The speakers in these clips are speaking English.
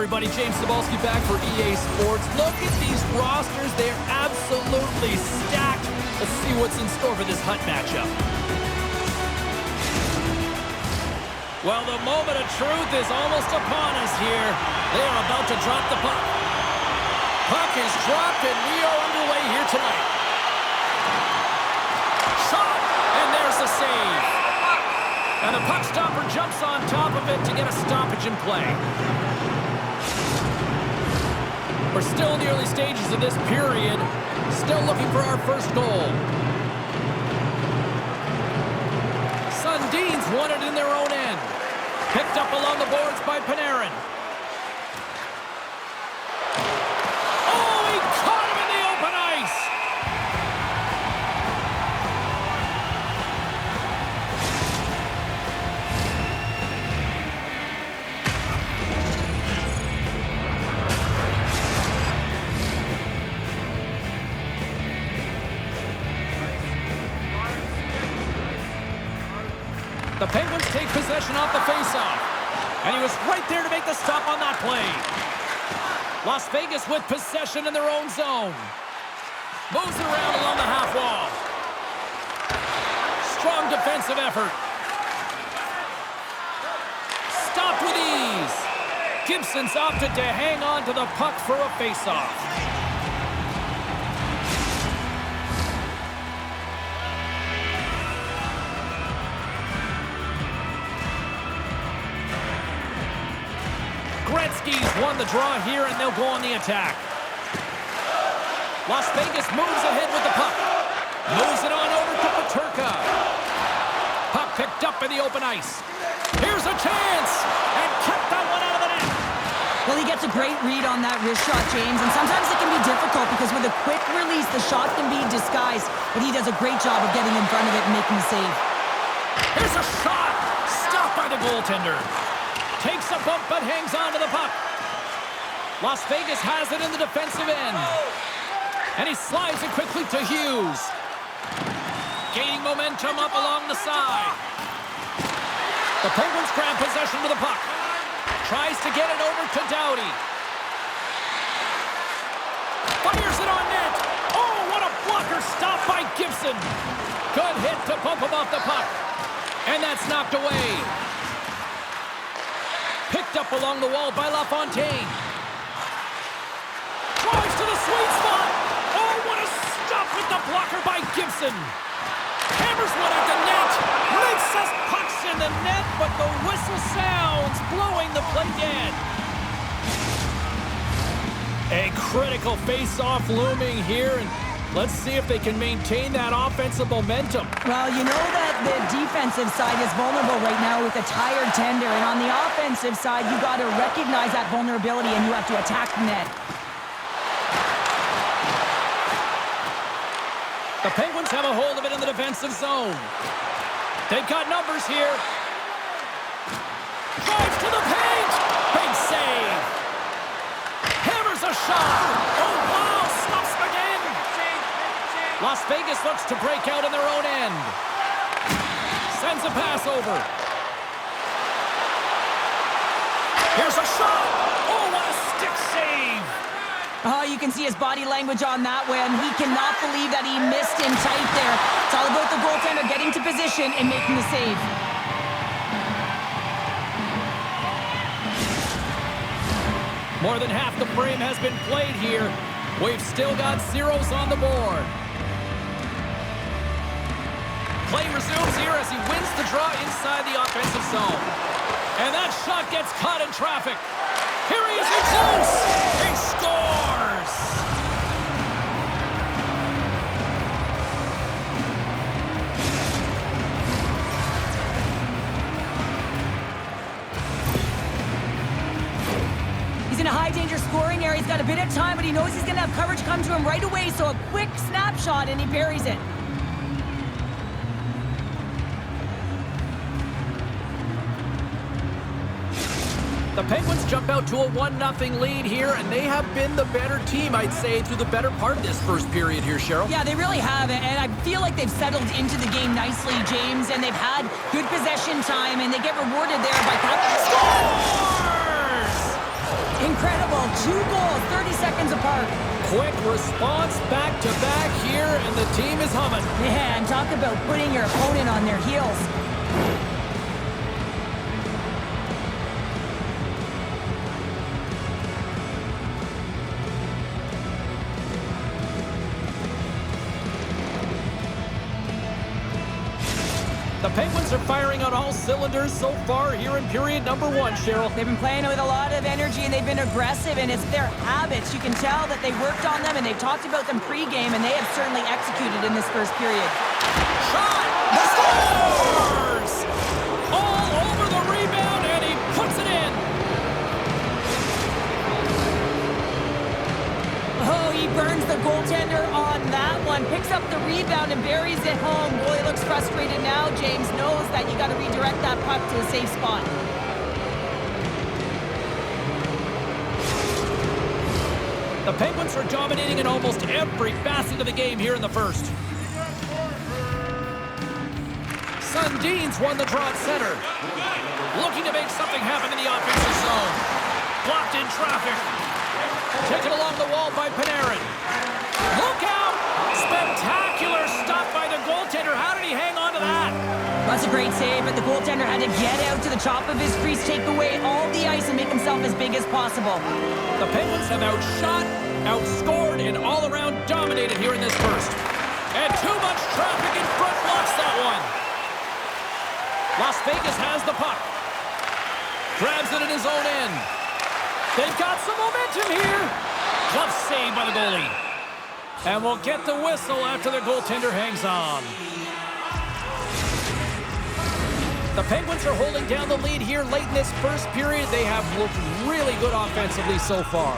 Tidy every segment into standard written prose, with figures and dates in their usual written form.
everybody, James Cebulski back for EA Sports. Look at these rosters, they're absolutely stacked. Let's see what's in store for this Hunt matchup. Well, the moment of truth is almost upon us here. They are about to drop the puck. Puck is dropped and we are underway here tonight. Shot, and there's the save. And the puck stopper jumps on top of it to get a stoppage in play. We're still in the early stages of this period. Still looking for our first goal. Sundins won it in their own end. Picked up along the boards by Panarin. Oh, he caught him in the open ice! The Penguins take possession off the faceoff. And he was right there to make the stop on that play. Las Vegas with possession in their own zone. Moves it around along the half wall. Strong defensive effort. Stopped with ease. Gibson's opted to hang on to the puck for a faceoff. Gretzky's won the draw here, and they'll go on the attack. Las Vegas moves ahead with the puck. Moves it on over to Peterka. Puck picked up in the open ice. Here's a chance, and kept that one out of the net. Well, he gets a great read on that wrist shot, James, and sometimes it can be difficult because with a quick release, the shot can be disguised, but he does a great job of getting in front of it and making the save. Here's a shot, stopped by the goaltender. Takes a bump but hangs on to the puck. Las Vegas has it in the defensive end. And he slides it quickly to Hughes. Gaining momentum up along the side. The Penguins grab possession with the puck. Tries to get it over to Doughty. Fires it on net. Oh, what a blocker stop by Gibson. Good hit to bump him off the puck. And that's knocked away. Picked up along the wall by LaFontaine. Drives to the sweet spot. Oh, what a stop with the blocker by Gibson. Hammers one at the net. Makes us pucks in the net, but the whistle sounds, blowing the play dead. A critical face-off looming here, and let's see if they can maintain that offensive momentum. Well, you know that the defensive side is vulnerable right now with a tired tender, and on the offensive side, you got to recognize that vulnerability and you have to attack the net. The Penguins have a hold of it in the defensive zone. They've got numbers here. Drives to the paint. Big save. Hammers a shot. Oh, wow. Stops again. Las Vegas looks to break out in their own end. Sends a pass over. Here's a shot. Oh, what a stick save. Oh, you can see his body language on that one. He cannot believe that he missed in tight there. It's all about the goaltender getting to position and making the save. More than half the frame has been played here. We've still got zeros on the board. Play resumes here as he wins the draw inside the offensive zone. And that shot gets caught in traffic. Here he is in close. He scores! He's in a high-danger scoring area. He's got a bit of time, but he knows he's going to have coverage come to him right away, so a quick snapshot, and he buries it. The Penguins jump out to a 1-0 lead here, and they have been the better team, I'd say, through the better part of this first period here, Cheryl. Yeah, they really have, and I feel like they've settled into the game nicely, James, and they've had good possession time, and they get rewarded there by scores! 2 goals, 30 seconds apart. Quick response back-to-back here, and the team is humming. Man, talk about putting your opponent on their heels. The Penguins are firing on all cylinders so far here in period number 1, Cheryl. They've been playing with a lot of energy, and they've been aggressive, and it's their habits. You can tell that they worked on them, and they've talked about them pregame, and they have certainly executed in this first period. Shot! Scores! All over the rebound, and he puts it in. Oh, he burns the goaltender on that one. Picks up the rebound and buries it home. Boy, he looks frustrated now. James knows that you got to redirect that puck to a safe spot. The Penguins are dominating in almost every facet of the game here in the first. Sundin's won the draw at center. Looking to make something happen in the offensive zone. Blocked in traffic. Taken along the wall by Panarin. Look out! Spectacular stop by the goaltender. How did he hang on to that? That's a great save, but the goaltender had to get out to the top of his crease, take away all the ice, and make himself as big as possible. The Penguins have outshot, outscored, and all around dominated here in this first. And too much traffic in front blocks that one. Las Vegas has the puck. Grabs it in his own end. They've got some momentum here. Glove save by the goalie. And we'll get the whistle after the goaltender hangs on. The Penguins are holding down the lead here late in this first period. They have looked really good offensively so far.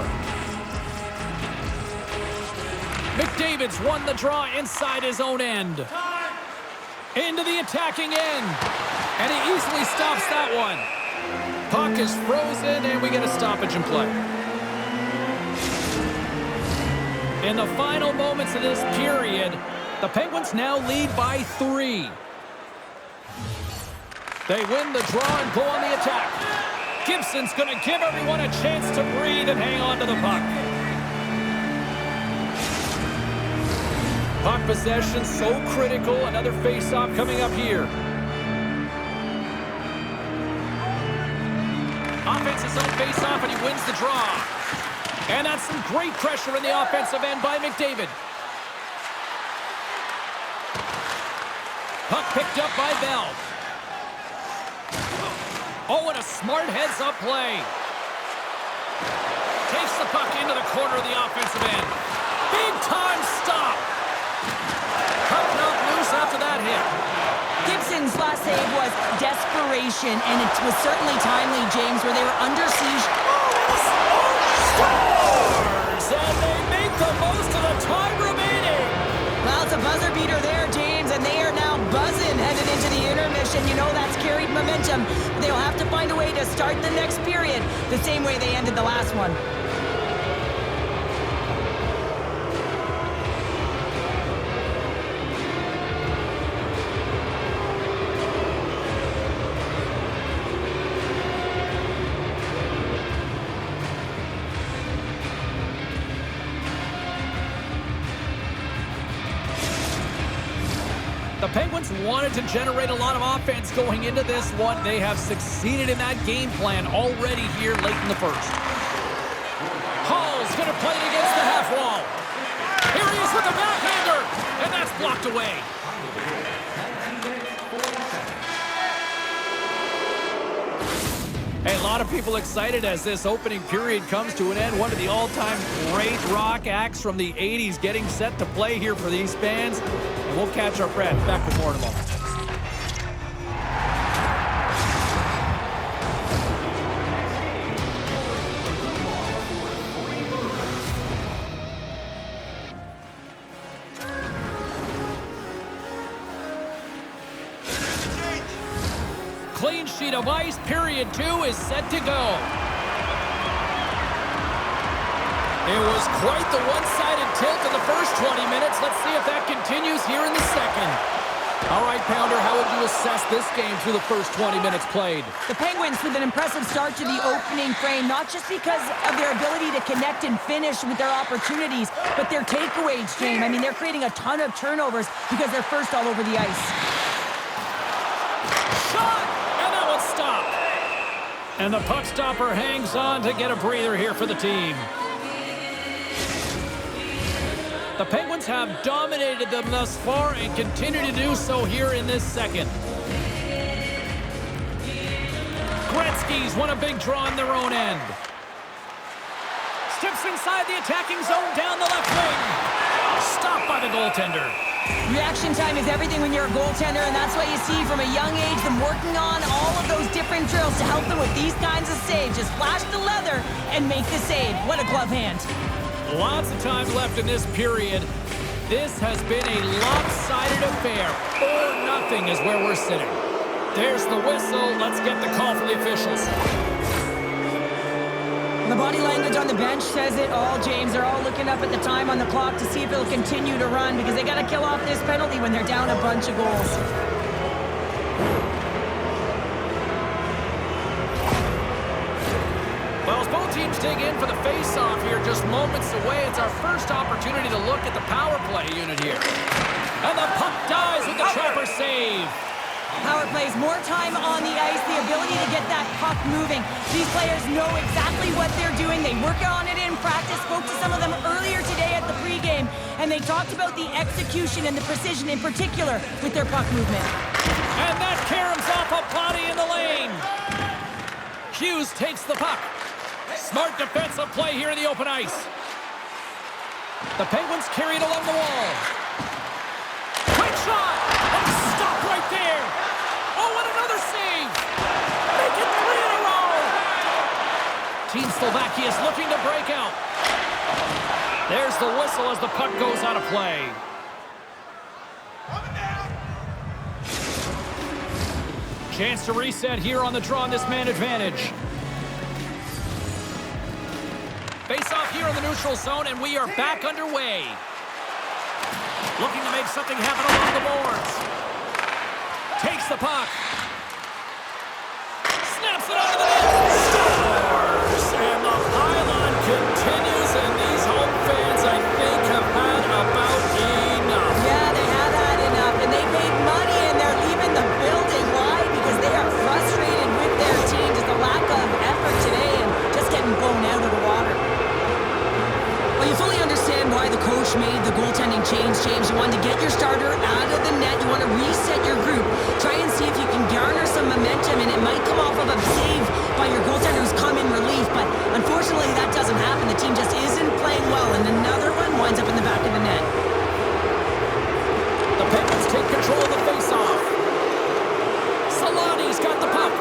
McDavid's won the draw inside his own end. Into the attacking end. And he easily stops that one. Puck is frozen, and we get a stoppage in play. In the final moments of this period, the Penguins now lead by 3. They win the draw and go on the attack. Gibson's going to give everyone a chance to breathe and hang on to the puck. Puck possession so critical. Another face-off coming up here. Offensive zone face-off, and he wins the draw. And that's some great pressure in the offensive end by McDavid. Puck picked up by Bell. Oh, and a smart heads-up play. Takes the puck into the corner of the offensive end. Big-time stop. Puck not loose after that hit. Gibson's last save was desperation, and it was certainly timely, James, where they were under siege. Scores! And they make the most of the time remaining. Well, it's a buzzer beater there, James, and they are now buzzing headed into the intermission. You know that's carried momentum. They'll have to find a way to start the next period the same way they ended the last one. The Penguins wanted to generate a lot of offense going into this one. They have succeeded in that game plan already here late in the first. Hall's going to play it against the half wall. Here he is with the backhander, and that's blocked away. Hey, a lot of people excited as this opening period comes to an end. One of the all-time great rock acts from the 80s getting set to play here for these fans. And we'll catch our breath. Back with more in a moment. Clean sheet of ice. Period 2 is set to go. It was quite the one-sided tilt in the first 20 minutes. Let's see if that continues here in the second. All right, Pounder, how would you assess this game through the first 20 minutes played? The Penguins with an impressive start to the opening frame, not just because of their ability to connect and finish with their opportunities, but their takeaways, James. I mean, they're creating a ton of turnovers because they're first all over the ice. Shot! And that one's stopped. And the puck stopper hangs on to get a breather here for the team. The Penguins have dominated them thus far and continue to do so here in this second. Gretzky's won a big draw in their own end. Steps inside the attacking zone down the left wing. Stopped by the goaltender. Reaction time is everything when you're a goaltender, and that's why you see from a young age them working on all of those different drills to help them with these kinds of saves. Just flash the leather and make the save. What a glove hand. Lots of time left in this period. This has been a lopsided affair. 4-0 is where we're sitting. There's the whistle. Let's get the call from the officials. The body language on the bench says it all, James. They're all looking up at the time on the clock to see if it'll continue to run because they got to kill off this penalty when they're down a bunch of goals. Well, as both teams dig in for the face-off here, just moments away, it's our first opportunity to look at the power play unit here. And the puck dies with the trapper save. Power plays, more time on the ice, the ability to get that puck moving. These players know exactly what they're doing. They work on it in practice. Spoke to some of them earlier today at the pregame, and they talked about the execution and the precision in particular with their puck movement. And that caroms off a body in the lane. Hughes takes the puck. Smart defensive play here in the open ice. The Penguins carry it along the wall. Quick shot! Oh, stop right there! Oh, and another save! Make it 3 in a row! Team Slovakia is looking to break out. There's the whistle as the puck goes out of play. Chance to reset here on the draw on this man advantage. Face-off here in the neutral zone, and we are back underway. Looking to make something happen along the boards. Takes the puck. Snaps it onto the net. Scores! And the pylon continues, and these home fans, I think, have had about enough. Yeah, they have had enough, and they paid money, and they're leaving the building. Why? Because they are frustrated with their team. Just a lack of effort today and just getting blown out of the water. Well, you fully understand why the coach made the goaltending change, James. You want to get your starter out of the net. You want to reset your group. Try and see if you can garner some momentum, and it might come off of a save by your goaltender who's come in relief. But unfortunately, that doesn't happen. The team just isn't playing well, and another one winds up in the back of the net. The Penguins take control of the face-off. Solani's got the puck.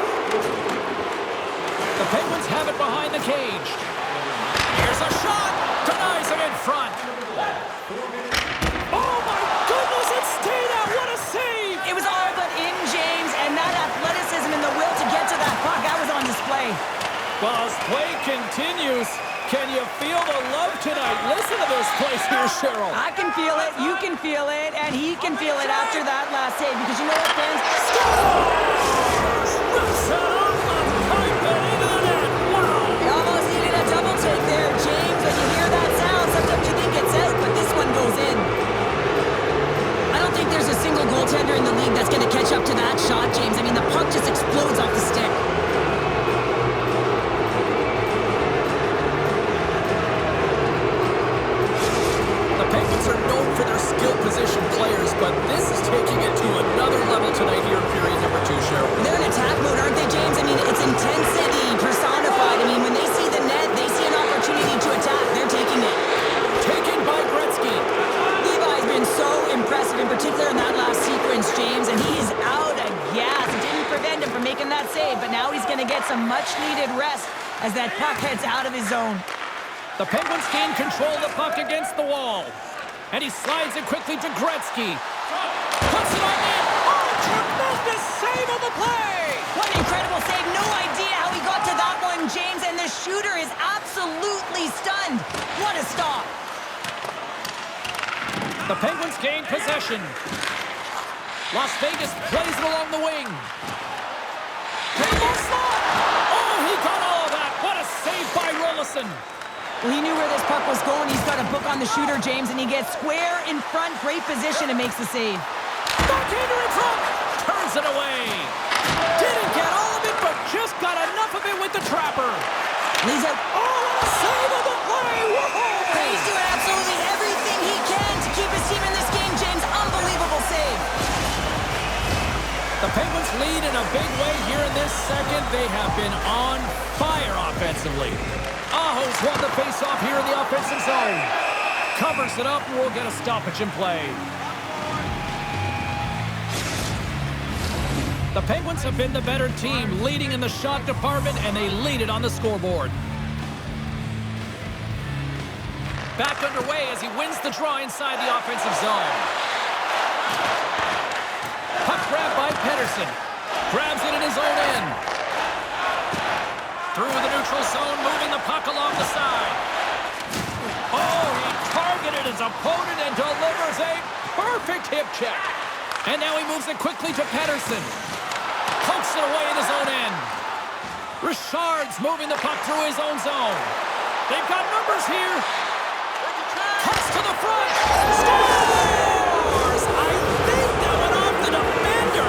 The Penguins have it behind the cage. Here's a shot. Denies him in front. Oh, my goodness, it stayed out. What a save. It was all but in, James, and that athleticism and the will to get to that puck, that was on display. Well, as play continues, can you feel the love tonight? Listen to this place here, Cheryl. I can feel it, you can feel it, and he can feel it after that last save, because you know what, fans? Scores! Rips it off the pipe and into the net. Wow! They almost needed a double take there, James. When you hear that sound, sometimes you think it's out, but this one goes in. I don't think there's a single goaltender in the league that's going to catch up to that shot, James. I mean, the puck just explodes off the stick. The Penguins are known for their skill position players, but this is taking it to another level tonight here in period number 2, Cheryl. They're in attack mode, aren't they, James? I mean, it's intensity personified. I mean, when they see the net, they see an opportunity to attack. They're taking it. Taken by Gretzky. Levi's been so impressive, in particular in that last sequence, James, and he is out of gas. It didn't prevent him from making that save, but now he's going to get some much-needed rest as that puck heads out of his zone. The Penguins gain control of the puck against the wall. And he slides it quickly to Gretzky. Puts it on net. Oh, tremendous save on the play! What an incredible save. No idea how he got to that one, James, and the shooter is absolutely stunned. What a stop. The Penguins gain possession. Las Vegas plays it along the wing. Oh, he got all of that. What a save by Rollison. Well, he knew where this puck was going. He's got a book on the shooter, James, and he gets square in front. Great position and makes the save. Backhander in front. Turns it away. Didn't get all of it, but just got enough of it with the trapper. Leaves out. Oh, what a save of the play. Whoa. He's doing absolutely everything he can to keep his team in this game, James. Unbelievable save. The Penguins lead in a big way here in this second. They have been on fire offensively. Aho's won the faceoff here in the offensive zone. Covers it up, and we'll get a stoppage in play. The Penguins have been the better team, leading in the shot department, and they lead it on the scoreboard. Back underway as he wins the draw inside the offensive zone. Puck grab by Pettersson. Grabs it in his own end. Through the neutral zone, moving the puck along the side. Oh, he targeted his opponent and delivers a perfect hip check. And now he moves it quickly to Pettersson. Pokes it away in his own end. Richard's moving the puck through his own zone. They've got numbers here. Cuts to the front. Scores! I think that went off the defender.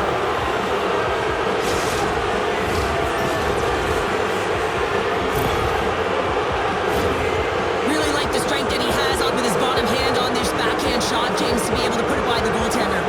Really like the strength that he has on with his bottom hand on this backhand shot, James, to be able to put it by the goaltender.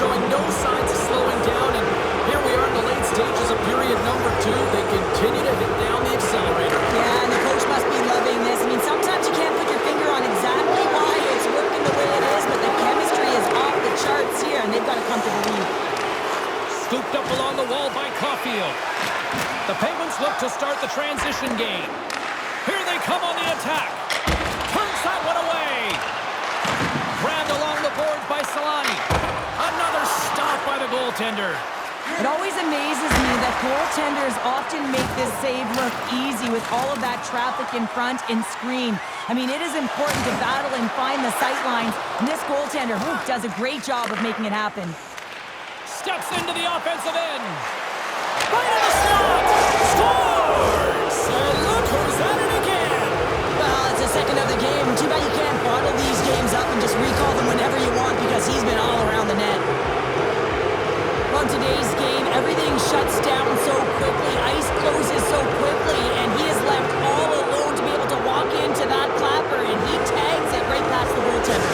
Showing no signs of slowing down, and here we are in the late stages of period number 2. They continue to hit down the accelerator. Yeah, and the coach must be loving this. I mean, sometimes you can't put your finger on exactly why it's working the way it is, but the chemistry is off the charts here, and they've got a comfortable lead. Scooped up along the wall by Caulfield. The Penguins look to start the transition game. Here they come on the attack. Turns that one away. Grabbed along the boards by Solani. Another stop by the goaltender. It always amazes me that goaltenders often make this save look easy with all of that traffic in front and screen. I mean, it is important to battle and find the sight lines, and this goaltender does a great job of making it happen. Steps into the offensive end. Right in the slot. Scores! And look who's at it again. Well, it's the second of the game. Too bad you can't bottle these games up and just recall them whenever you want, because he's been all around the net. On today's game, everything shuts down so quickly, ice closes so quickly, and he is left all alone to be able to walk into that clapper, and he tags it right past the goaltender.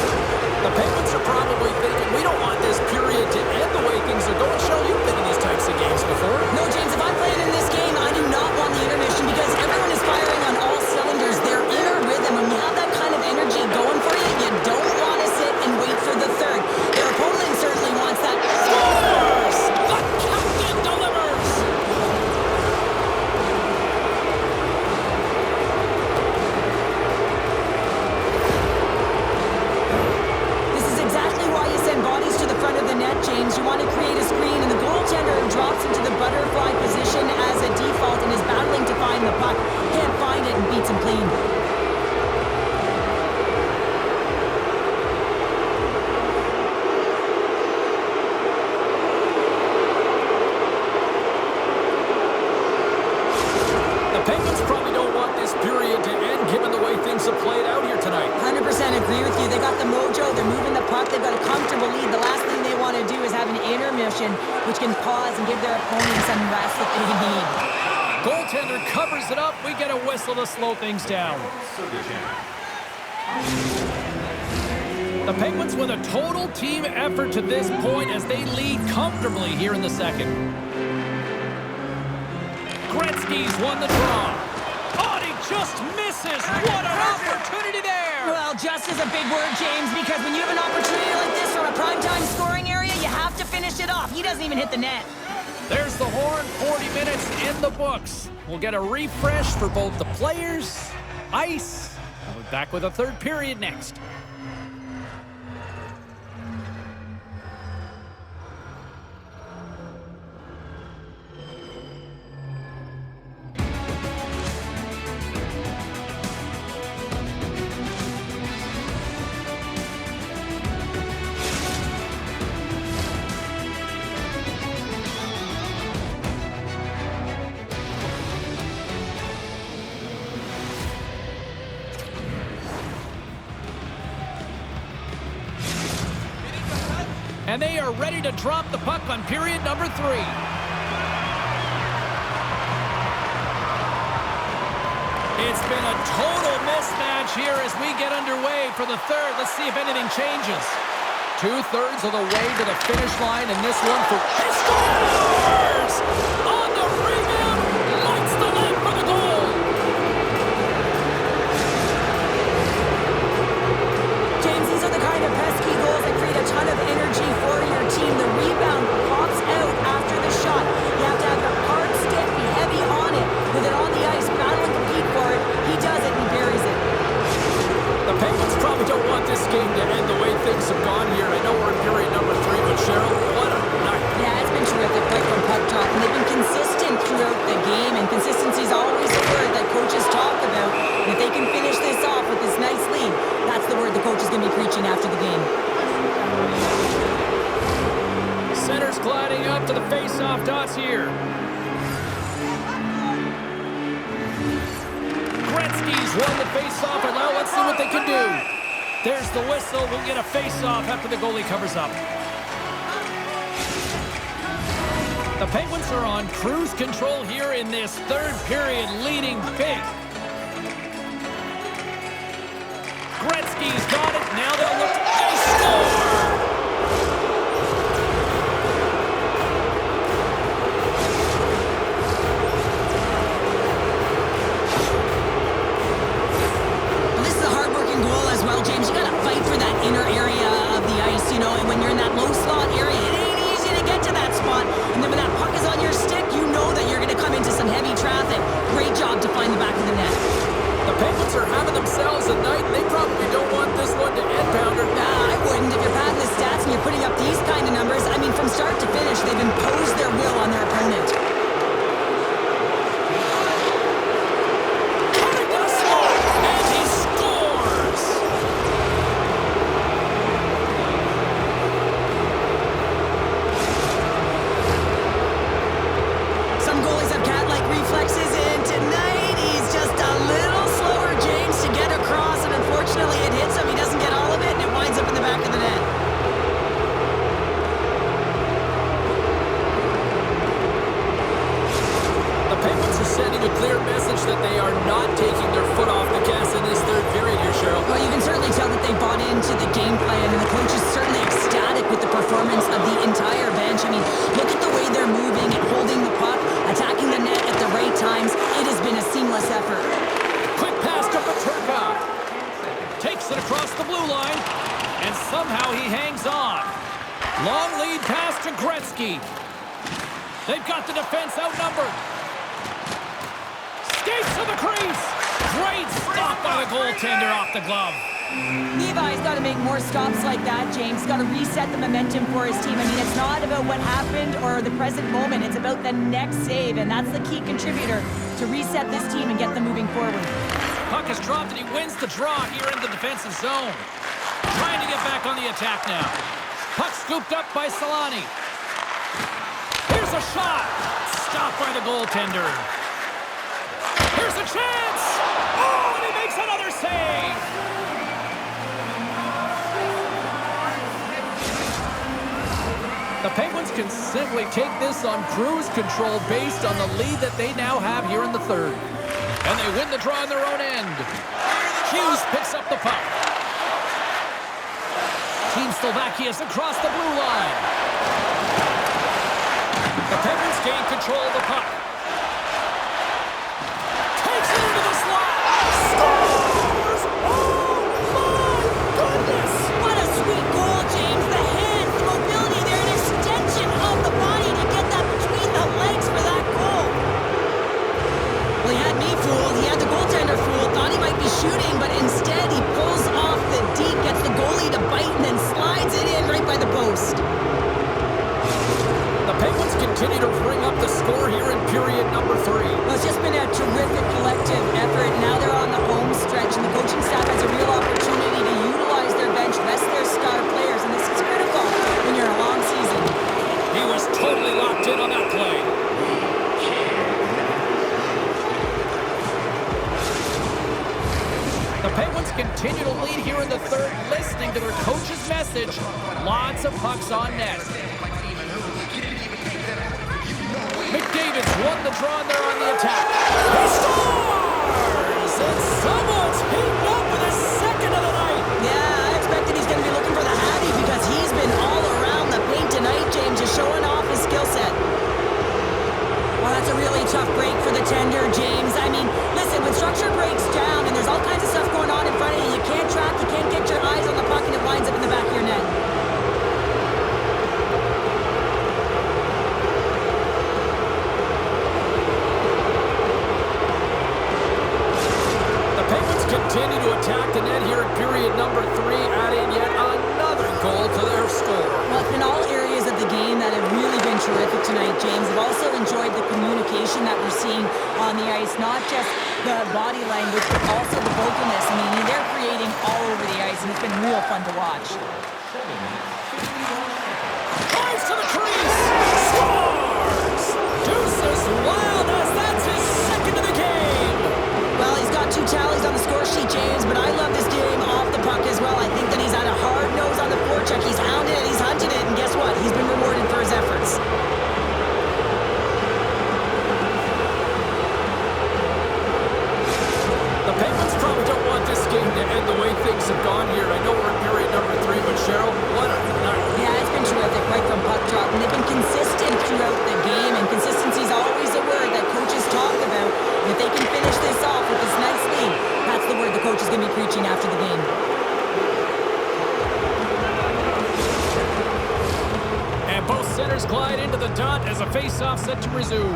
The Penguins are probably thinking, we don't want this period to end the way things are going. Shell, you've been in these types of games before. No, James, if I'm playing in this game, I do not want the intermission, because everyone is firing on all cylinders. They're in a rhythm. When you have that kind of energy going for you, you don't want to sit and wait for the third. Their opponent certainly wants that. Scores! The captain delivers! This is exactly why you send bodies to the front of the net, James. You want to create a screen, and the goaltender drops into the butterfly position as a default and is battling to find the puck. Can't find it and beats him clean. Penguins probably don't want this period to end, given the way things have played out here tonight. 100% agree with you. They got the mojo. They're moving the puck. They've got a comfortable lead. The last thing they want to do is have an intermission, which can pause and give their opponent some rest that they need. Goaltender covers it up. We get a whistle to slow things down. The Penguins with a total team effort to this point as they lead comfortably here in the second. Gretzky's won the draw. Oh, and he just misses. What an opportunity there. Well, just is a big word, James, because when you have an opportunity like this from a primetime scoring area, you have to finish it off. He doesn't even hit the net. There's the horn. 40 minutes in the books. We'll get a refresh for both the players, ice. We'll be back with a third period next. And they are ready to drop the puck on period number 3. It's been a total mismatch here as we get underway for the third. Let's see if anything changes. 2/3 of the way to the finish line, and this one for... He scores! On the rebound, lights the lamp for the goal. James, these are the kind of pesky goals that create a ton of energy for your team. The rebound pops out after the shot. You have to have the hard stick, be heavy on it, with it on the ice, battle and compete for it. He does it and he buries it. The Penguins probably don't want this game to end the way things have gone here. I know we're in period number 3, but Cheryl, what a night. Yeah, it's been terrific right from puck drop, and they've been consistent throughout the game, and consistency is always a word that coaches talk about. And if they can finish this off with this nice lead, that's the word the coach is going to be preaching after the game. Center's gliding up to the face-off dots here. Gretzky's won the face-off, and now let's see what they can do. There's the whistle. We'll get a face-off after the goalie covers up. The Penguins are on cruise control here in this third period, leading big. Gretzky's got it. Now they'll look. They score! James, you got to fight for that inner area of the ice, you know, and when you're in that low slot area, it ain't easy to get to that spot. And then when that puck is on your stick, you know that you're going to come into some heavy traffic. Great job to find the back of the net. The Penguins are having themselves a night. They probably don't want this one to end, Pounder. Nah, I wouldn't. If you're padding the stats and you're putting up these kind of numbers, I mean, from start to finish, they've imposed their will on their opponent. Long lead pass to Gretzky. They've got the defense outnumbered. Skates to the crease. Great stop by the goaltender off the glove. Levi's got to make more stops like that, James. Got to reset the momentum for his team. I mean, it's not about what happened or the present moment. It's about the next save, and that's the key contributor to reset this team and get them moving forward. Puck is dropped, and he wins the draw here in the defensive zone. Trying to get back on the attack now. Puck scooped up by Solani. Here's a shot. Stopped by the goaltender. Here's a chance. Oh, and he makes another save. The Penguins can simply take this on cruise control based on the lead that they now have here in the third. And they win the draw on their own end. Hughes picks up the puck. Team Slovakia is across the blue line. The Penguins gain control of the puck. Takes it into the slot. Scores! Oh, my goodness! What a sweet goal, James. The hands, the mobility there, an extension of the body to get that between the legs for that goal. Well, he had me fooled. He had the goaltender fooled. Thought he might be shooting, but instead he pulls off the deep, gets the goalie to bite, and then slides it in right by the post. The Penguins continue to bring up the score here in period number 3. Well, it's just been a terrific collective effort. Now they're on the home stretch, and the coaching staff has a real opportunity to utilize their bench, rest their star players, and this is critical when you're in a long season. He was totally locked in on that play. The Penguins continue to lead here in the third, listening to their coach's message. lots of pucks on net. McDavid's won the draw and they're on the attack. He scores! And someone's heating up with his second of the night. Yeah, I expected he's going to be looking for the Hattie because he's been all around the paint tonight, James, just showing off his skill set. Well, that's a really tough break for the tender, James. I mean, listen, when structure breaks down and there's all kinds of stuff going on in front of you, you can't track, you can't get your eyes on the puck, and it winds up in the back of your net. The Penguins continue to attack the net here in period number 3, adding yet another goal to their score. Well, it's been all areas of the game that have really been terrific tonight, James. I've also enjoyed the communication that we're seeing on the ice, not just the body language, but also the vocalness. I mean, they're creating all over the ice, and it's been real fun to watch. Drives to the crease! Scores! Deuces wild as that's his second of the game! Well, he's got 2 tallies on the score sheet, James, but I love this game off the puck as well. I think that he's had a hard nose on the forecheck. He's hounded it, he's hunted it, and guess what? He's been rewarded for his efforts. The Penguins probably don't want this game to end the way things have gone here. I know we're in period number 3, but Cheryl, what a night. Yeah, it's been terrific right from puck drop, and they've been consistent throughout the game, and consistency is always a word that coaches talk about. If they can finish this off with this nice lead, that's the word the coach is going to be preaching after the game. And both centers glide into the dot as a face-off set to resume.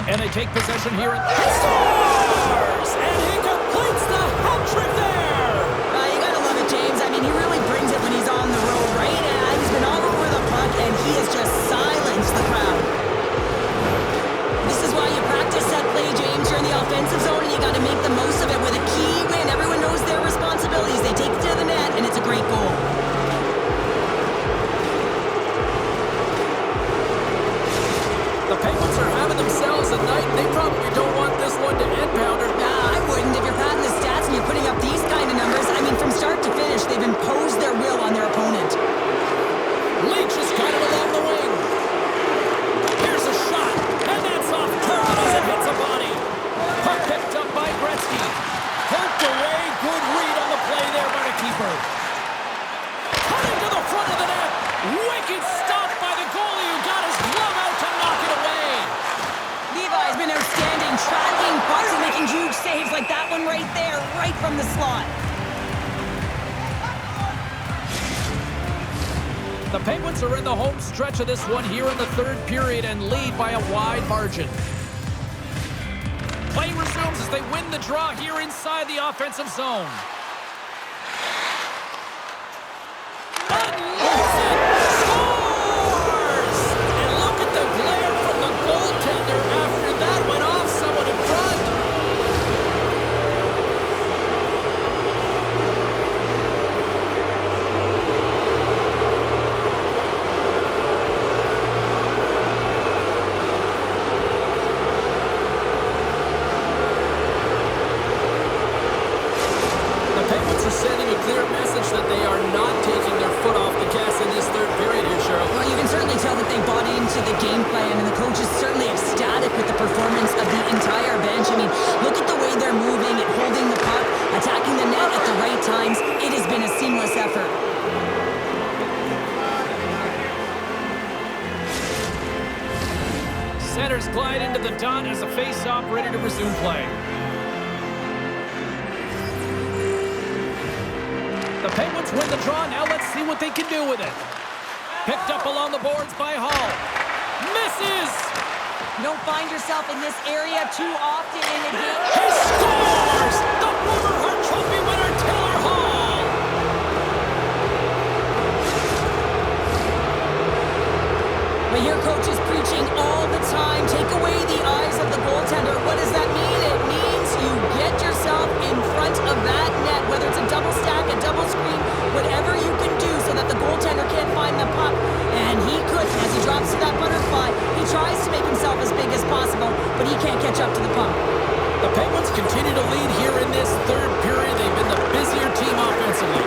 And they take possession here. He scores! And he completes the hat-trick there! You gotta love it, James. I mean, he really brings it when he's on the road, right? He's been all over the puck, and he has just silenced the crowd. This is why you practice set play, James. You're in the offensive zone, and you gotta make the most of it with a key win. Everyone knows their responsibilities. They take it to the net, and it's a great goal. The Penguins are having themselves a night. They probably don't want this one to end, Pounder. Nah, I wouldn't. If you're padding the stats and you're putting up these kind of numbers, I mean, from start to finish, they've imposed their will on their opponent. Leach is kind of along the wing. Here's a shot, and that's off target as it hits a body. Puck picked up by Gretzky. Poked away. Good read on the play there by the keeper. Cutting to the front of the net. Wicked stop by the goalie who got his glove out to knock it away. Levi's been outstanding, tracking pucks and making huge saves like that one right there, right from the slot. The Penguins are in the home stretch of this one here in the 3rd period and lead by a wide margin. Play resumes as they win the draw here inside the offensive zone. Unloads it! Scores! And look at the glare from the goaltender after that went off someone in front. The Penguins are sending a clear message that they are not taking their foot off the gas in this 3rd period here, Cheryl. Well, you can certainly tell that they bought into the game plan, and the coach is certainly ecstatic with the performance of the entire bench. I mean, look at the way they're moving and holding the puck, attacking the net at the right times. It has been a seamless effort. Centers glide into the dot as a face-off ready to resume play. The Penguins win the draw. Now let's see what they can do with it. Picked up along the boards by Hall. Misses! You don't find yourself in this area too often in a game. He scores! The former Hart Trophy winner, Taylor Hall! But your coach is preaching all the time. Take away the eyes of the goaltender. What does that mean? It means you get yourself in front of that net, whether it's a double stack, a double screen, whatever you can do so that the goaltender can't find the puck. And he could, as he drops to that butterfly, he tries to make himself as big as possible, but he can't catch up to the puck. The Penguins continue to lead here in this 3rd period. They've been the busier team offensively.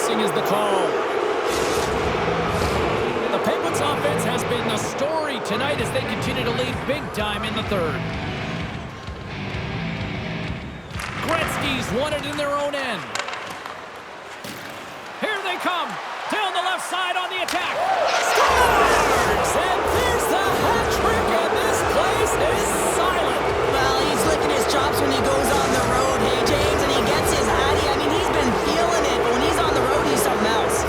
icing is the call. The Penguins offense has been the story tonight as they continue to lead big time in the third. Gretzky's won it in their own end. Here they come. Down the left side on the attack. Scores! And there's the hat trick, and this place is silent. Well, he's licking his chops when he goes on the road, hey, James, and he gets his hattie. I mean, he's been feeling it, but when he's on the road, he's something else.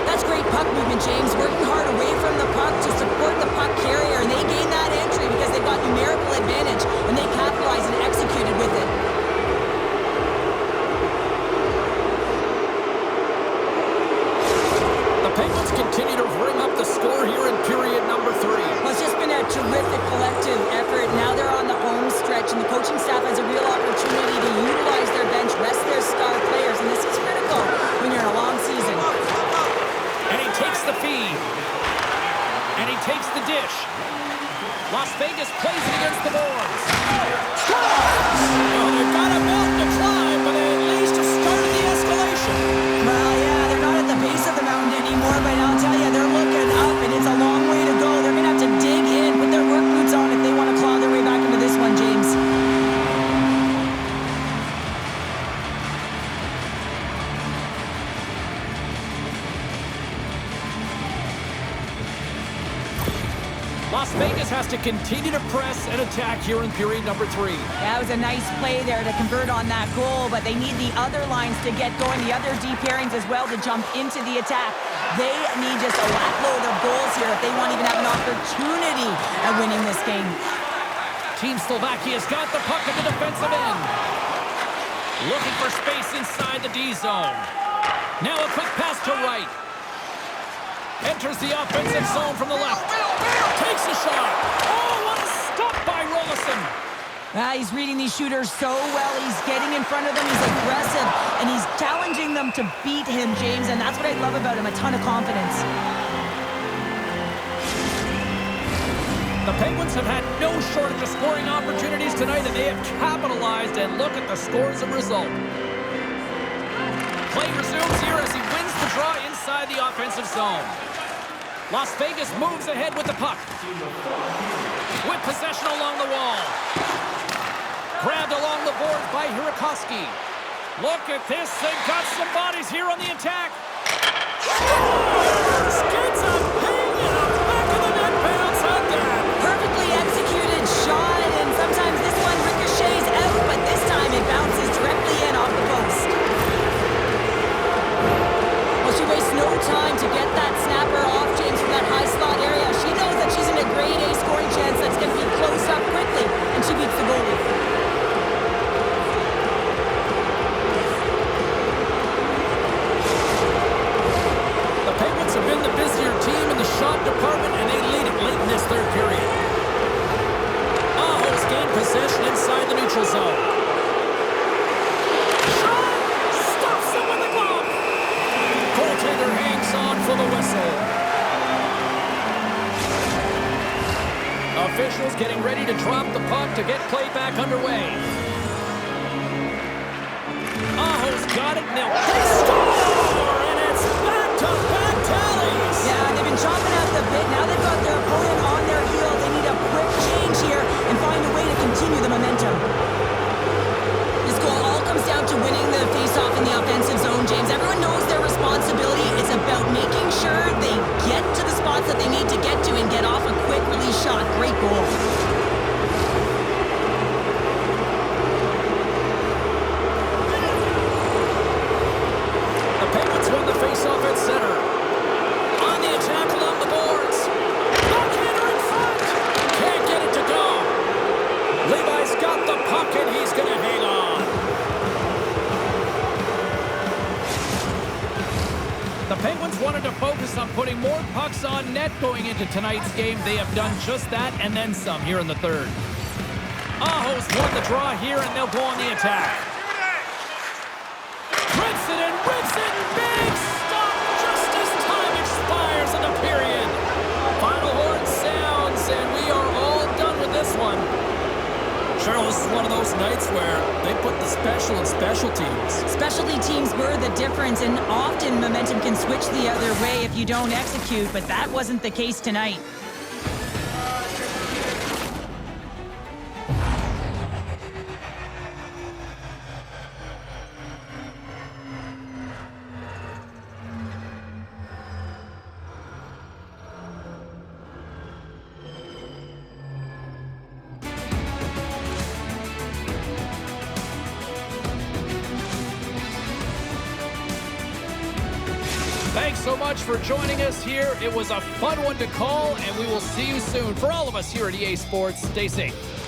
That's great puck movement, James. Working hard away from the puck to support the puck carrier, and they gain that entry because they've got numerical advantage, and they capitalized and executed with it. Penguins continue to ring up the score here in period number 3. Well, it's just been a terrific collective effort. Now they're on the home stretch, and the coaching staff has a real opportunity to utilize their bench, rest their star players, and this is critical when you're in a long season. And he takes the feed. And he takes the dish. Las Vegas plays it against the boards. Scores! Oh, they've got a mountain to climb, but they at least have started the escalation. Well, yeah, they're not at the base of the mountain anymore, but I'll tell you, they're looking up, and it's a long way to go. They're going to have to dig in, put their work boots on if they want to claw their way back into this one, James. Las Vegas has to continue to press and attack here in period number 3. That was a nice play there to convert on that goal, but they need the other lines to get going, the other D pairings as well to jump into the attack. They need just a lap load of goals here if they want to even have an opportunity at winning this game. Team Slovakia's got the puck in the defensive end. Looking for space inside the D zone. Now a quick pass to right. Enters the offensive zone from the left. Takes a shot. Oh, what a stop by Rollison. He's reading these shooters so well. He's getting in front of them. He's aggressive, and he's challenging them to beat him, James, and that's what I love about him, a ton of confidence. The Penguins have had no shortage of scoring opportunities tonight, and they have capitalized, and look at the scores and result. Play resumes here as he wins the draw inside the offensive zone. Las Vegas moves ahead with the puck. With possession along the wall. Grabbed along the boards by Hirakoski. Look at this. They've got some bodies here on the attack. Scores! Gets up, hang it up, back of the net, bounce on that. Perfectly executed shot, and sometimes this one ricochets out, but this time it bounces directly in off the post. Well, she wastes no time to get that snapper off, James, from that high slot area. She knows that she's in a grade A scoring chance that's going to be close up quickly, and she beats the goalie. The Penguins have been the busier team in the shot department, and they lead it late in this third period. Aho's gained possession inside the neutral zone. Shot! Stops him with the glove! Goaltender hangs on for the whistle. Officials getting ready to drop the puck to get play back underway. Aho's got it now. They score! And it's back-to-back tallies! Yeah, they've been chomping at the bit. Now they've got their opponent on their heel. They need a quick change here and find a way to continue the momentum. This goal all comes down to winning the face-off in the offensive zone, James. Everyone knows their responsibility. It's about making sure they get to the spots that they need to get to and get off a quick release shot. Great goal. The Penguins won the face-off at center. On the attack along the boards. Backhander in front. Can't get it to go. Levi's got the puck, and he's going to hang on. The Penguins wanted to focus on putting more pucks on net going into tonight's game. They have done just that and then some here in the third. Aho's won the draw here, and they'll go on the attack. Rips it and rips it. Big stop just as time expires in the period. Final horn sounds, and we are all done with this one. Cheryl, this is one of those nights where they put the special in special teams. Specialty teams were the difference, and often momentum can switch the other way if you don't execute, but that wasn't the case tonight. Thanks so much for joining us here. It was a fun one to call, and we will see you soon. For all of us here at EA Sports, stay safe.